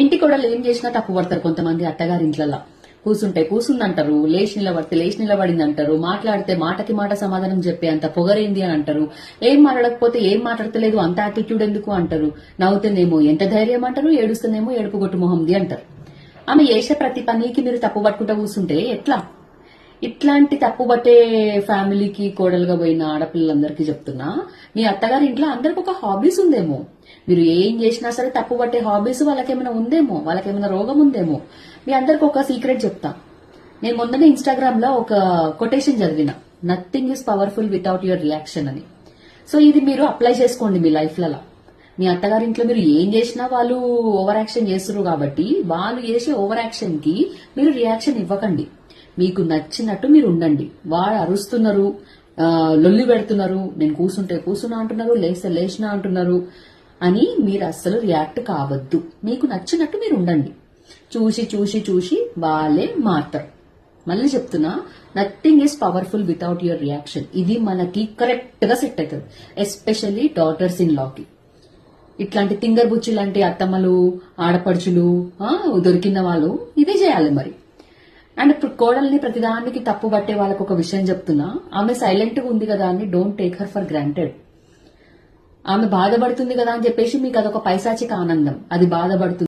ఇంటి కూడా ఏం చేసినా తప్పు పడతారు కొంతమంది అత్తగారి ఇంట్లల్లో. కూర్చుంటే కూర్చుందంటారు, లేచి నిలబడితే లేచి నిలబడింది అంటారు, మాట్లాడితే మాటకి మాట సమాధానం చెప్పే అంత పొగరేంది అని అంటారు, ఏం మాట్లాడకపోతే ఏం మాట్లాడతలేదు అంత యాటిట్యూడ్ ఎందుకు అంటారు, నవ్వుతేనేమో ఎంత ధైర్యం అంటారు, ఏడుస్తేనేమో ఏడుపు గొట్టు మొహంది అంటారు. ఆమె చేసే ప్రతి పనికి మీరు తప్పు పట్టుకుంటూ కూర్చుంటే ఎట్లా? ఇట్లాంటి తప్పు పట్టే ఫ్యామిలీకి కోడలుగా పోయిన ఆడపిల్లలందరికీ చెప్తున్నా, మీ అత్తగారి ఇంట్లో అందరికి ఒక హాబీస్ ఉందేమో. మీరు ఏం చేసినా సరే తప్పు పట్టే హాబీస్ వాళ్ళకేమైనా ఉందేమో, వాళ్ళకేమైనా రోగం ఉందేమో. మీ అందరికి ఒక సీక్రెట్ చెప్తా. నేను మొన్ననే ఇన్స్టాగ్రామ్ లో ఒక కొటేషన్ చదివిన, nothing is powerful without your reaction అని. సో ఇది మీరు అప్లై చేసుకోండి మీ లైఫ్లలో. మీ అత్తగారింట్లో మీరు ఏం చేసినా వాళ్ళు ఓవర్ యాక్షన్ చేస్తున్నారు కాబట్టి వాళ్ళు చేసే ఓవర్ యాక్షన్ కి మీరు రియాక్షన్ ఇవ్వకండి. మీకు నచ్చినట్టు మీరు ఉండండి. వాళ్ళు అరుస్తున్నారు, లొల్లి పెడుతున్నారు, నేను కూర్చుంటే కూర్చున్నా అంటున్నారు, లేస్తే లేచినా అంటున్నారు అని మీరు అస్సలు రియాక్ట్ కావద్దు. మీకు నచ్చినట్టు మీరు ఉండండి. చూసి చూసి చూసి వాళ్ళే మారుతారు. మళ్ళీ చెప్తున్నా, nothing is powerful without your reaction. ఇది మనకి కరెక్ట్ గా సెట్ అవుతుంది, ఎస్పెషల్లీ డాటర్స్ ఇన్ లాకి. ఇట్లాంటి తింగర్ బుచ్చి లాంటి అత్తమ్మలు, ఆడపడుచులు దొరికిన వాళ్ళు ఇదే చేయాలి మరి. అండ్ ఇప్పుడు కోడల్ని ప్రతిదానికి తప్పు పట్టే వాళ్ళకు ఒక విషయం చెప్తున్నా, ఆమె సైలెంట్ గా ఉంది కదా అని don't take her for granted. ఆమె బాధపడుతుంది కదా అని చెప్పేసి మీకు అదొక పైశాచిక ఆనందం. అది బాధపడుతుంది